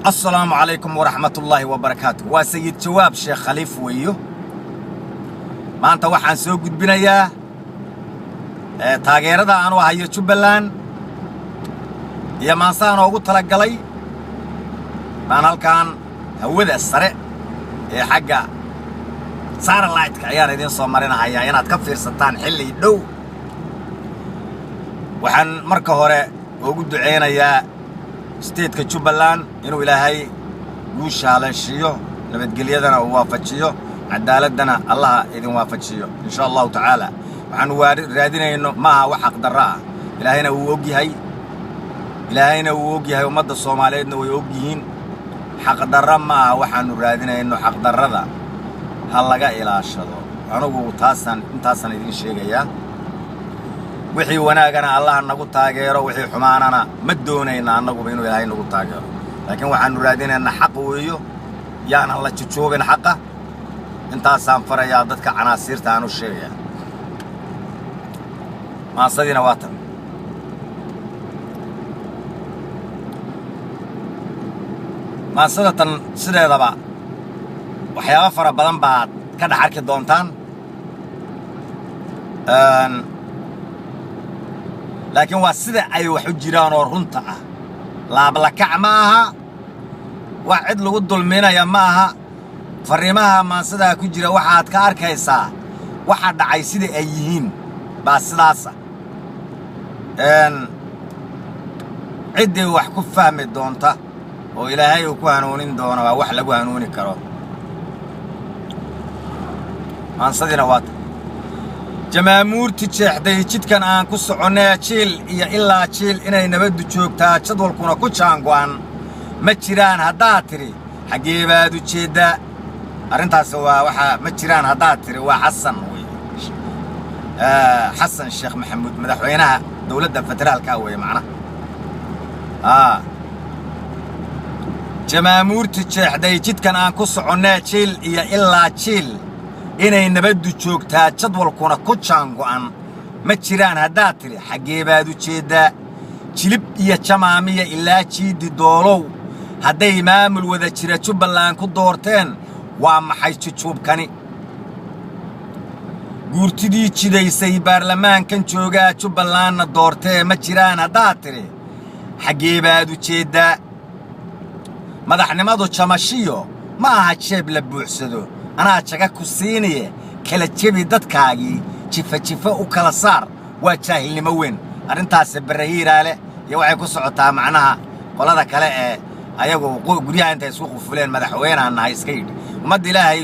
السلام عليكم ورحمة الله وبركاته. وسيد جواب شيخ خليف ويو ما أنت وحن سوق بنايا تاجر هذا أنا وهاي شبلان يا مانسان أقول تلقى لي أنا كان هو ذا السرع حاجة صار اللايت كعيار يدين صومرنا هيا أنا تكفر ستان حلي دو وحن مركه هراء وجود عينا يا ستيت كشبلان إنه إلهي وش على الشيء لما تقول يدنا ووافقشيو عدالتنا الله إذا وافقشيو إن شاء الله تعالى وعن رادنا إنه ما هو حق دراء إلهينا ووجي هاي ومد الصوماليين ويوجيهين حق دراء ما هو وحن رادنا إنه حق دراء هلا جاء إلى الشر أنا أقول تاسن إذن شيء يا وحي وناقنا الله نقول تاجره وحي حماننا مدونينا نقول بينه إلهي نقول تاجره لكن وحن رادنا إن حق ويو يعني الله تشوفين حقه انت سانفر يا ضدك عناصر تانو الشيء ما صدينا واتم ما صدتن سيده دبا waxyaabo fara badan baad ka dhaxarki doontaan laakiin waa sida ay wax u jiraan oo runta ah laabla kac ma aha waa cid lagu dulminaya ma aha fariimaha maasada ku jira waxaad ka arkaysaa waxa dhacay sida ay yihiin baa sidaas cidii wax ku fahmi doonta oo ilaahay uu ku hanuunin doono waa wax lagu hanuuni karo maansadina waad jamaamuurti jeexday jidkan aan ku soconay jiil iyo ilaa jiil inay nabad joogtaa jadwalkuna ku jaango'an ma jiraan haddaad tiri xagee baad u jeedaa arrintaas waa waxa ma jiraan haddaad tiri waa xasan sheekh maxamuud madaxweynaha dawladda federaalka weeye macnaha jamaamuurti jeexday jidkan aan ku soconay jiil iyo ilaa jiil inay nabaddu joogtaa jadwalkuna ku jaango'an ma jiraan haddaad tiri xagee baad u jeedaa jilib iyo jamaamiya ilaa jiidi doolow hadday maamul wada jira Jubbaland ku doorteen waa maxay jujuubkani guurtidii jidaysay baarlamaankan joogaa Jubbalandna doortee ma jiraan haddaad tiri xagee baad u jeedaa madaxnimadu jamashiyo ma aha jeeb la buuxsado anaa jaga ku siinaye kala jebi dadkaagii jifa u kala saar waa jaahilnimo weyn arrintaas barahiiraale iyo waxay ku socotaa macnaha qolada kale ee ayagu guryaha intay isku qufuleen madaxweynaha iska yidhi ummadda ilaahay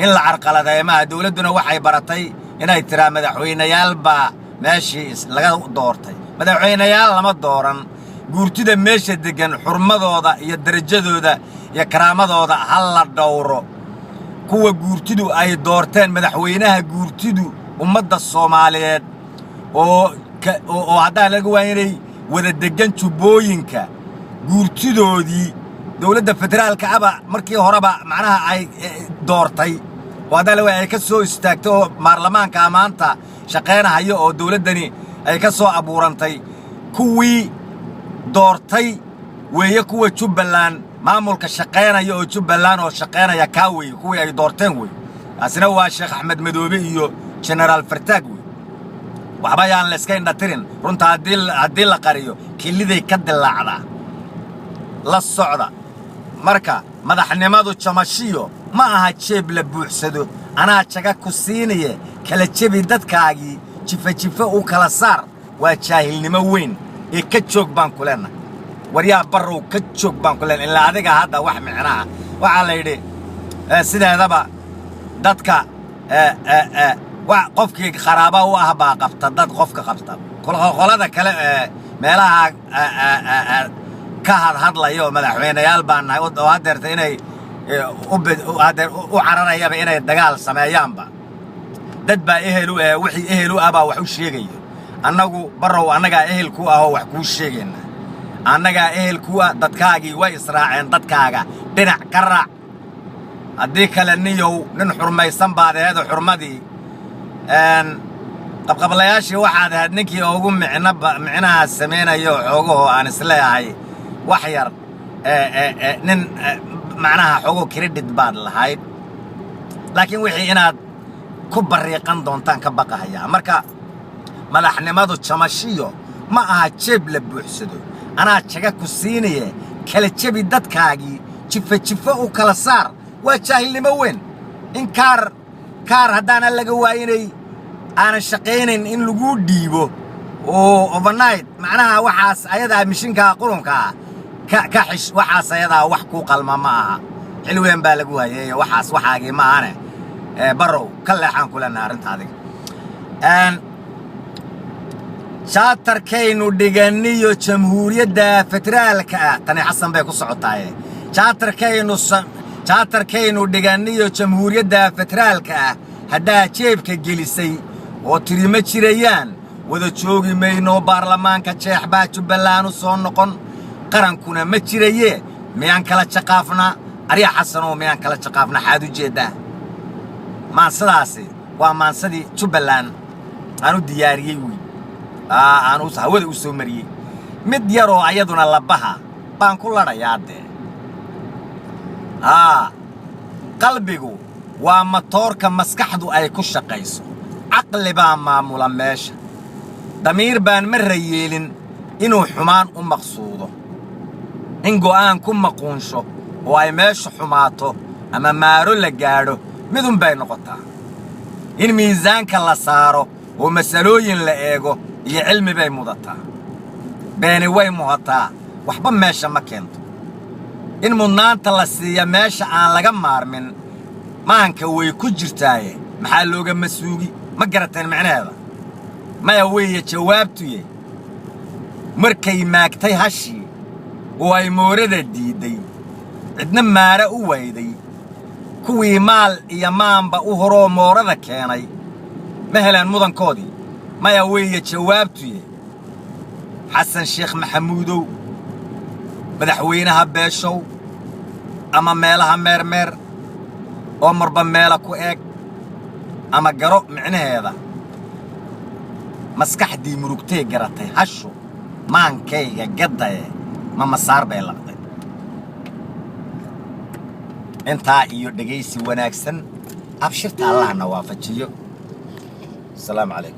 in la carqaladeema dawladuna waxay baratay inay tiraa madaxweynayaal baa meeshii laga doortay madaxweynayaal lama dooran guurtida meesha degan xurmadooda iyo darajadooda iyo karaamadooda hal la dhowro kuwa guurtidu ay doorteen madaxweynaha guurtidu ummadda Soomaaliyeed oo hadda laga waayay wada degan Jubbooyinka guurtidoodii dawladda federaalka aba markii horeba macnaha ay doortay wada la way ka soo istaagto baarlamaanka maanta shaqeynayo oo dawladani ay ka soo abuurantay kuwii doortay weeye kuwa Jubbaland maamulka shaqeynaya oo Jubbaland oo shaqeynaya ka way kuwii ay doorteen way asna waa Sheekh Axmed Madoobe iyo General Fartaag way waxba yaan la iska indhatirin runta hadii la qariyo kiliday ka dilaacda la socda marka madaxnimadu jamashiyo ma aha jeeb la buuxsado anaa jaga ku siinaye kala jebi dadkaagii jifa u kala saar waa jaahilnimo weyn ee ka joog baan ku leenahay waryaa barrow ka joog baan ku leenahay ilaa adiga hadda wax micnaha waxa la yidhi sideedaba dadka waa qofkii kharaaba u ah baa qabta dad qofka qabta qolada kale meelaha ka hadlayo madaxweynayaal baan nahay oo hadeerta inay u cararayaba inay dagaal sameeyaanba dad baa wixii ehel u ah baa wax u sheegayo annagu barrow annagaa ehel ku ah oo wax kuu sheegayna annagaa ehel ku ah dadkaagii way israaceen dadkaaga dhinac ka raac haddii kale niyow nin xurmaysan baad ahayd xurmadii qabqablayaashii waxaad ahayd ninkii ugu micnaha sameynayo xoogahoo aan isleeyahay wax yar nin macnaha xogo credit baad lahayd laakiin wixii inaad ku bariiqan doontaan ka baqahayaa marka madaxnimadu jamashiyo ma aha jeeb la buuxsado anaa jaga ku siinaye kala jabi dadkaagii jifa u kala saar waa jaahilnimo weyn in kaar haddaan laga waayinay aanan shaqaynayn in lagu dhiibo oo overnight macnaha waxaas ayadaa mishinka qulunka ka xish waxaas ayadaa wax ku qalma ma aha xilween baa lagu hayay waxaas waxaagii ma ahane barow ka leexan kula naarinta adiga shaatarkaynu dhiganiyo jamhuuriyadda federaalka tani xasan bay ku socotaaye shaatarkaynu dhiganiyo jamhuuriyadda federaalka haddaa jeebka gelisay oo tiri ma jirayaan wada joogi mayno baarlamaanka jeex baa Jubbaland u soo noqon qarankuna ma jiraye miyaan kala jaqaafna ariya xasan oo miyaan kala jaqaafna xaad u jeedaa maansadaasi waa maansadii Jubbaland aanu diyaariyay wi aanu hawada u soo mariyay mid yaroo ayaduna labaha baan ku ladhayaade qalbigu waa matoorka maskaxdu ay ku shaqayso aqli baa maamula meesha damiir baan marreeyeen inuu xumaan u maqsuudo in go'aan ku maquunsho oo ay meesha xumaato ama maaro la gaadho midun bay noqotaa in miisaanka la saaro oo masalooyin la eego iyo cilmi bay mudataa beeni way muhataa waxba meesha ma keento in mudnaanta la siiya meesha aan laga maarmin maanka way ku jirtaaye maxaa looga masuugi ma garateen macnaheeda maya weeye jawaabtuye markay maagtay hashi oo ay moorada diiday cidna maara u wayday kuwii maal iyo maanba u horoo moorada keenay ma helaan mudankoodii maya weeye jawaabtuye xasan sheekh maxamuudow madaxweynaha beeshow ama meelaha meermeer oo marba meela ku eeg ama garo micnaheeda maskaxdii murugtay garatay hasho maankayga gadaye ma masaar bay laqday intaa iyo dhageysi wanaagsan abshirta allahna waafajiyo السلام عليكم.